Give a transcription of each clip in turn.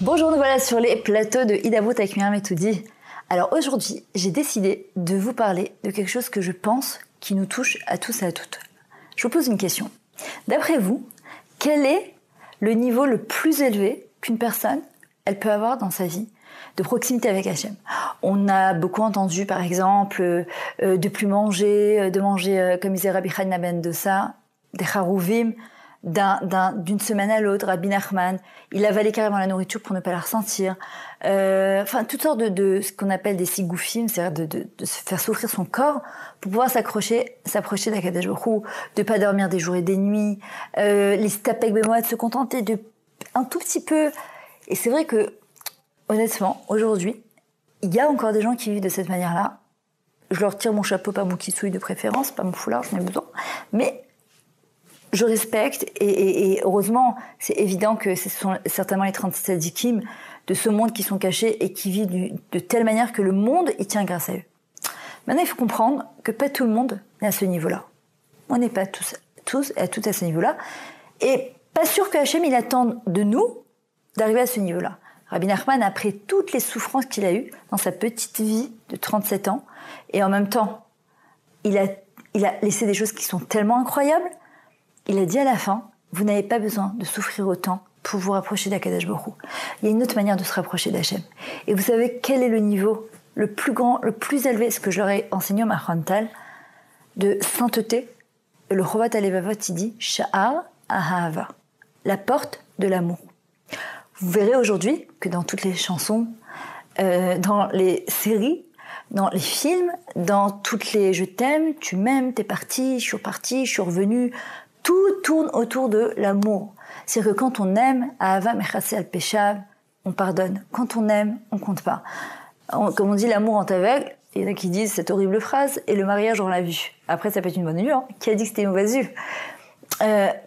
Bonjour, nous voilà sur les plateaux de Hidabout avec Myriam Etoudi. Alors aujourd'hui, j'ai décidé de vous parler de quelque chose que je pense qui nous touche à tous et à toutes. Je vous pose une question. D'après vous, quel est le niveau le plus élevé qu'une personne elle peut avoir dans sa vie de proximité avec Hachem? On a beaucoup entendu, par exemple, de plus manger, de manger, comme disait Rabbi Hanina ben Dosa, des charouvim, d'une semaine à l'autre. Rabbi Nachman, il avalait carrément la nourriture pour ne pas la ressentir. Enfin, toutes sortes de ce qu'on appelle des sigoufim, c'est-à-dire de se faire souffrir son corps pour pouvoir s'approcher d'Akadosh Baruch Hu, de pas dormir des jours et des nuits, les stapek bemoa, de se contenter de un tout petit peu. Et c'est vrai que, honnêtement, aujourd'hui, il y a encore des gens qui vivent de cette manière-là. Je leur tire mon chapeau, pas mon kitsouille de préférence, pas mon foulard, j'en ai besoin. Mais je respecte, et heureusement, c'est évident que ce sont certainement les 36 tzadikim de ce monde qui sont cachés et qui vivent de telle manière que le monde y tient grâce à eux. Maintenant, il faut comprendre que pas tout le monde est à ce niveau-là. On n'est pas tous et toutes à ce niveau-là. Et pas sûr que Hachem, il attende de nous d'arriver à ce niveau-là. Rabbi Nachman, après toutes les souffrances qu'il a eues dans sa petite vie de 37 ans, et en même temps, il a laissé des choses qui sont tellement incroyables. Il a dit à la fin, vous n'avez pas besoin de souffrir autant pour vous rapprocher d'Akadosh Baruch Hu. Il y a une autre manière de se rapprocher d'Hachem. Et vous savez quel est le niveau le plus grand, le plus élevé, ce que je leur ai enseigné au Maharantal, de sainteté. Le Chovat Alevavot, il dit Sha'ar Ahava, la porte de l'amour. Vous verrez aujourd'hui que dans toutes les chansons, dans les séries, dans les films, dans toutes les je t'aime, tu m'aimes, t'es parti, je suis revenu, tout tourne autour de l'amour. C'est-à-dire que quand on aime, Ahava Mechaseh al Peshav, on pardonne. Quand on aime, on compte pas. Comme on dit, l'amour en aveugle, il y en a qui disent cette horrible phrase, et le mariage on l'a vu. Après, ça peut être une bonne vue, hein. Qui a dit que c'était une mauvaise vue?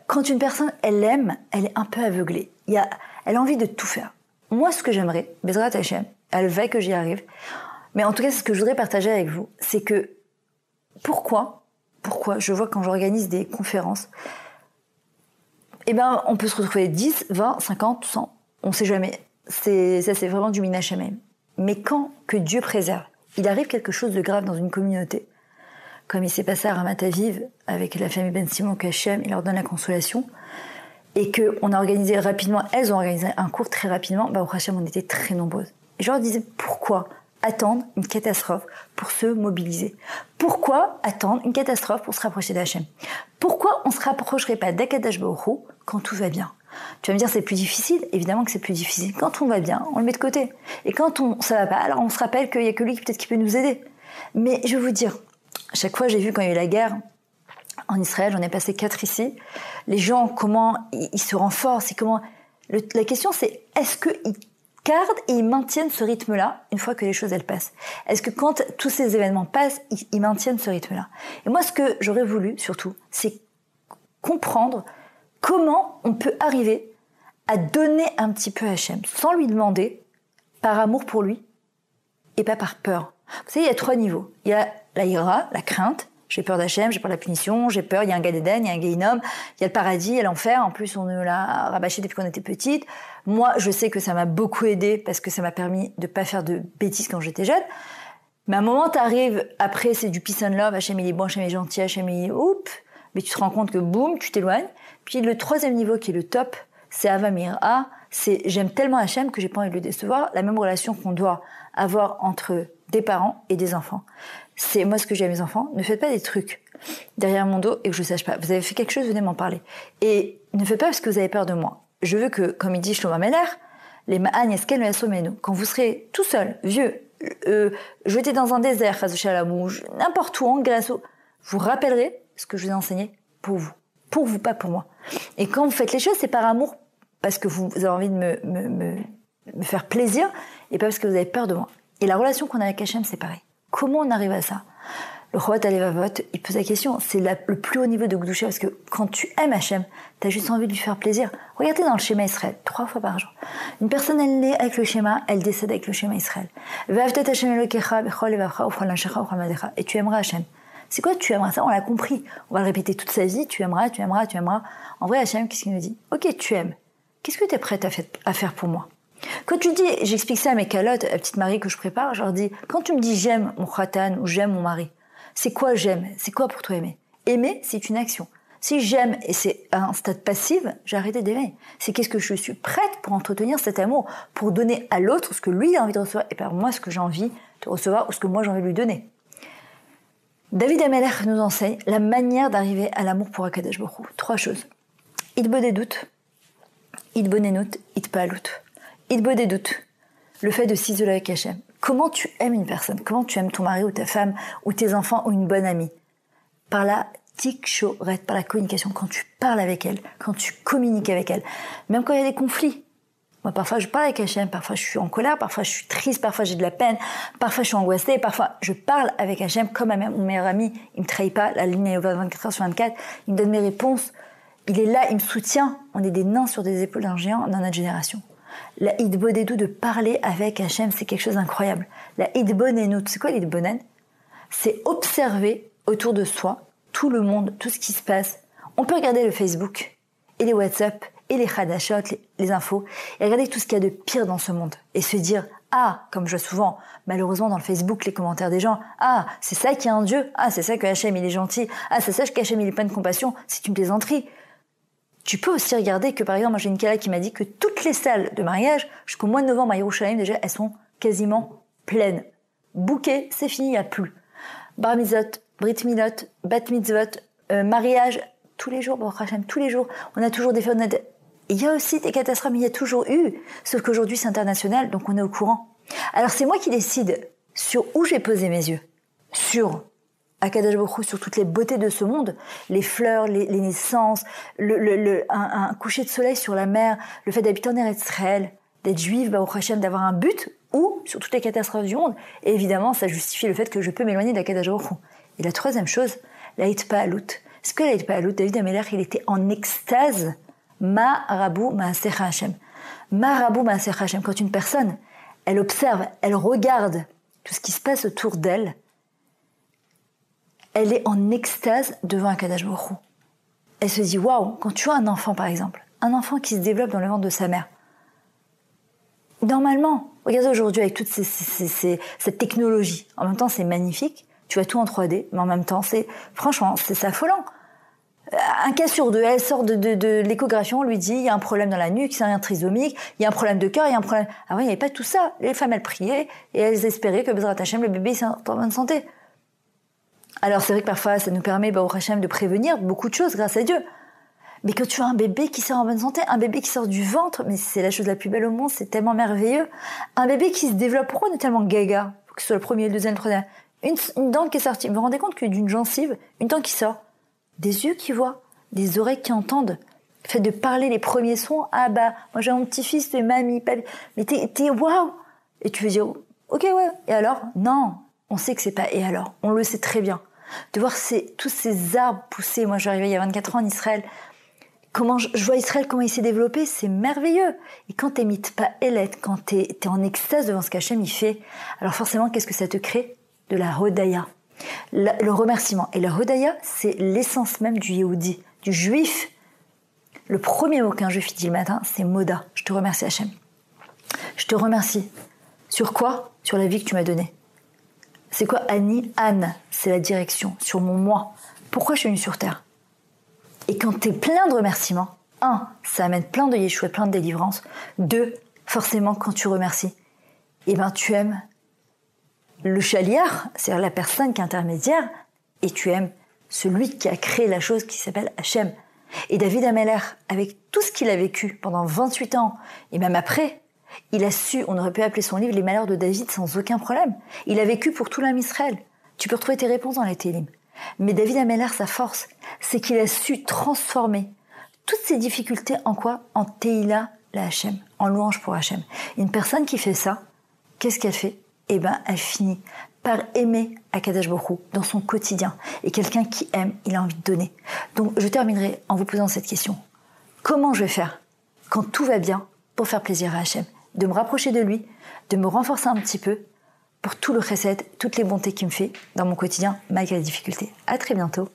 Quand une personne, elle aime, elle est un peu aveuglée. Elle a envie de tout faire. Moi, ce que j'aimerais, Bezrat Hachem, elle veut que j'y arrive, mais en tout cas, ce que je voudrais partager avec vous, c'est que pourquoi je vois quand j'organise des conférences, on peut se retrouver 10, 20, 50, 100, on sait jamais. C'est vraiment du Mina Shemaim. Mais quand que Dieu préserve, il arrive quelque chose de grave dans une communauté, comme il s'est passé à Ramat Aviv avec la famille Ben Simon Kachem, il leur donne la consolation, et qu'on a organisé rapidement, elles ont organisé un cours très rapidement, au Hachem, on était très nombreuses. Et je leur disais, pourquoi attendre une catastrophe pour se mobiliser? Pourquoi attendre une catastrophe pour se rapprocher d'Hachem? Pourquoi on ne se rapprocherait pas d'Akadosh Baruch Hu quand tout va bien? Tu vas me dire, c'est plus difficile? Évidemment que c'est plus difficile. Quand on va bien, on le met de côté. Et quand ça va pas, alors on se rappelle qu'il y a que lui peut-être qui peut nous aider. Mais je vais vous dire, à chaque fois j'ai vu quand il y a eu la guerre en Israël, j'en ai passé 4 ici, les gens, comment ils se renforcent, la question c'est, est-ce qu'ils gardent et ils maintiennent ce rythme-là une fois que les choses elles passent? Est-ce que quand tous ces événements passent, ils maintiennent ce rythme-là? Et moi, ce que j'aurais voulu, surtout, c'est comprendre comment on peut arriver à donner un petit peu à Hachem, sans lui demander, par amour pour lui, et pas par peur. Vous savez, il y a 3 niveaux. Il y a la ira, la crainte. J'ai peur d'Hachem, j'ai peur de la punition, j'ai peur, il y a un Gan Eden, il y a un Gehinnom, il y a le paradis, il y a l'enfer. En plus, on nous l'a rabâché depuis qu'on était petite. Moi, je sais que ça m'a beaucoup aidé parce que ça m'a permis de pas faire de bêtises quand j'étais jeune. Mais à un moment, t'arrives, après, c'est du peace and love, Hachem il est bon, Hachem il est gentil, Hachem il est oups. Mais tu te rends compte que boum, tu t'éloignes. Puis le 3e niveau qui est le top, c'est Ava Mira, c'est j'aime tellement Hachem que j'ai pas envie de le décevoir. La même relation qu'on doit avoir entre des parents et des enfants. C'est moi ce que j'ai à mes enfants, ne faites pas des trucs derrière mon dos et que je ne sache pas. Vous avez fait quelque chose, venez m'en parler. Et ne faites pas parce que vous avez peur de moi. Je veux que, comme il dit Shlomo Ameler, les ma'an yeskel me'asomenu, quand vous serez tout seul, vieux, jeté dans un désert, n'importe où, en glace, vous rappellerez ce que je vous ai enseigné pour vous, pas pour moi. Et quand vous faites les choses, c'est par amour, parce que vous avez envie de me faire plaisir, et pas parce que vous avez peur de moi. Et la relation qu'on a avec Hachem, c'est pareil. Comment on arrive à ça? Le Chovat Alevavot, il pose la question, c'est le plus haut niveau de Gdusha, parce que quand tu aimes Hachem, t'as juste envie de lui faire plaisir. Regardez dans le schéma Israël, 3 fois par jour. Une personne, elle naît avec le schéma, elle décède avec le schéma Israël. Et tu aimeras Hachem. C'est quoi tu aimeras? Ça, on l'a compris. On va le répéter toute sa vie, tu aimeras, tu aimeras, tu aimeras. En vrai, Hachem, qu'est-ce qu'il nous dit? Ok, tu aimes. Qu'est-ce que tu es prête à faire pour moi? Quand tu dis, j'explique ça à mes calottes, à petite Marie que je prépare, je leur dis, quand tu me dis j'aime mon khatan ou j'aime mon mari, c'est quoi j'aime? C'est quoi pour toi aimer? Aimer, c'est une action. Si j'aime et c'est un stade passif, j'ai arrêté d'aimer. C'est qu'est-ce que je suis prête pour entretenir cet amour, pour donner à l'autre ce que lui a envie de recevoir et par moi ce que j'ai envie de recevoir ou ce que moi j'ai envie de lui donner. David Ameller nous enseigne la manière d'arriver à l'amour pour Akadosh Baruch Hu. 3 choses. Idbo des doutes, idbo nenut, idpalut. Idbo des doutes, le fait de s'isoler avec Hachem. Comment tu aimes une personne? Comment tu aimes ton mari ou ta femme ou tes enfants ou une bonne amie? Par la tikshorette, par la communication, quand tu parles avec elle, quand tu communiques avec elle. Même quand il y a des conflits. Moi, parfois, je parle avec Hachem, parfois je suis en colère, parfois je suis triste, parfois j'ai de la peine, parfois je suis angoissée, parfois je parle avec Hachem comme mon meilleur ami. Il me trahit pas, la ligne est ouverte 24h/24, il me donne mes réponses, il est là, il me soutient. On est des nains sur des épaules d'un géant dans notre génération. La idbodedou, de parler avec Hachem, c'est quelque chose d'incroyable. La idbonenut, c'est quoi l'idbonen? C'est observer autour de soi tout le monde, tout ce qui se passe. On peut regarder le Facebook et les WhatsApp et les Hadashot, les infos, et regarder tout ce qu'il y a de pire dans ce monde. Et se dire, comme je vois souvent, malheureusement dans le Facebook, les commentaires des gens, c'est ça qu'il y a un Dieu, c'est ça que Hachem il est gentil, c'est ça que Hachem il est plein de compassion, c'est une plaisanterie. Tu peux aussi regarder que, par exemple, moi j'ai une Kala qui m'a dit que toutes les salles de mariage, jusqu'au mois de novembre à Yerushalayim, déjà, elles sont quasiment pleines. Bouquet, c'est fini, il n'y a plus. Bar mitzvot, brit milot, bat mitzvot, mariage, tous les jours, Baruch Hashem, tous les jours, on a toujours des fenêtres. Il y a aussi des catastrophes, mais il y a toujours eu. Sauf qu'aujourd'hui, c'est international, donc on est au courant. Alors, c'est moi qui décide sur où j'ai posé mes yeux. Sur Akadosh Baruch Hu, sur toutes les beautés de ce monde, les fleurs, les naissances, un coucher de soleil sur la mer, le fait d'habiter en Eretz Israël, d'être juif, Baruch Hashem, d'avoir un but, ou sur toutes les catastrophes du monde. Et évidemment, ça justifie le fait que je peux m'éloigner d'Akadosh Baruch Hu. Et la troisième chose, la hitpa'alut. Ce que la hitpa'alut, David Ameller, il était en extase. Ma rabou ma'asecha Hashem. Ma rabou ma'asecha Hashem. Quand une personne, elle observe, elle regarde tout ce qui se passe autour d'elle, elle est en extase devant Akadosh Baruch Hu. Elle se dit, waouh, quand tu as un enfant par exemple, un enfant qui se développe dans le ventre de sa mère, normalement, regardez aujourd'hui avec toute cette technologie, en même temps c'est magnifique, tu vois tout en 3D, mais en même temps franchement, c'est affolant. Un cas sur 2, elle sort de l'échographie, on lui dit, il y a un problème dans la nuque, c'est un trisomique, il y a un problème de cœur, il y a un problème... Avant, il n'y avait pas tout ça. Les femmes, elles priaient et elles espéraient que Bezrat Hashem, le bébé, est en bonne santé. Alors, c'est vrai que parfois, ça nous permet, Baruch Hashem, de prévenir beaucoup de choses grâce à Dieu. Mais quand tu as un bébé qui sort en bonne santé, un bébé qui sort du ventre, mais c'est la chose la plus belle au monde, c'est tellement merveilleux. Un bébé qui se développe, pourquoi on est tellement gaga? Que ce soit le premier, le deuxième, le troisième. Une dent qui est sortie. Vous vous rendez compte que d'une gencive, une dent qui sort. Des yeux qui voient, des oreilles qui entendent. Le fait de parler les premiers sons, moi j'ai mon petit-fils de mamie, papi. Mais t'es waouh! Et tu veux dire, ok, ouais. Et alors? Non, on sait que c'est pas et alors. On le sait très bien. De voir tous ces arbres pousser. Moi, je suis arrivée il y a 24 ans en Israël. Comment je vois Israël, comment il s'est développé, c'est merveilleux. Et quand t'es mitpa elet, quand t'es en extase devant ce qu'Hachem il fait, alors forcément, qu'est-ce que ça te crée? De la hodaya. Le remerciement. Et la hodaya, c'est l'essence même du Yehudi, du juif. Le premier mot qu'un juif dit le matin, c'est moda. Je te remercie Hachem. Je te remercie. Sur quoi? Sur la vie que tu m'as donnée. C'est quoi Ani? Anne, c'est la direction. Sur mon moi. Pourquoi je suis venue sur terre? Et quand tu es plein de remerciements, 1, ça amène plein de Yeshua, plein de délivrance. 2, forcément, quand tu remercies, tu aimes le chaliar, c'est-à-dire la personne qui est intermédiaire, et tu aimes celui qui a créé la chose qui s'appelle Hachem. Et David Ameller, avec tout ce qu'il a vécu pendant 28 ans, et même après, il a su, on aurait pu appeler son livre « Les malheurs de David » sans aucun problème. Il a vécu pour tout l'âme Israël. Tu peux retrouver tes réponses dans les Télim. Mais David Ameller, sa force, c'est qu'il a su transformer toutes ces difficultés en quoi? En Teila la Hachem, en louange pour Hachem. Une personne qui fait ça, qu'est-ce qu'elle fait? Elle finit par aimer Akadosh Baruch Hu dans son quotidien. Et quelqu'un qui aime, il a envie de donner. Donc, je terminerai en vous posant cette question. Comment je vais faire quand tout va bien pour faire plaisir à Hachem? De me rapprocher de lui, de me renforcer un petit peu pour tout le chesed, toutes les bontés qu'il me fait dans mon quotidien malgré les difficultés. À très bientôt.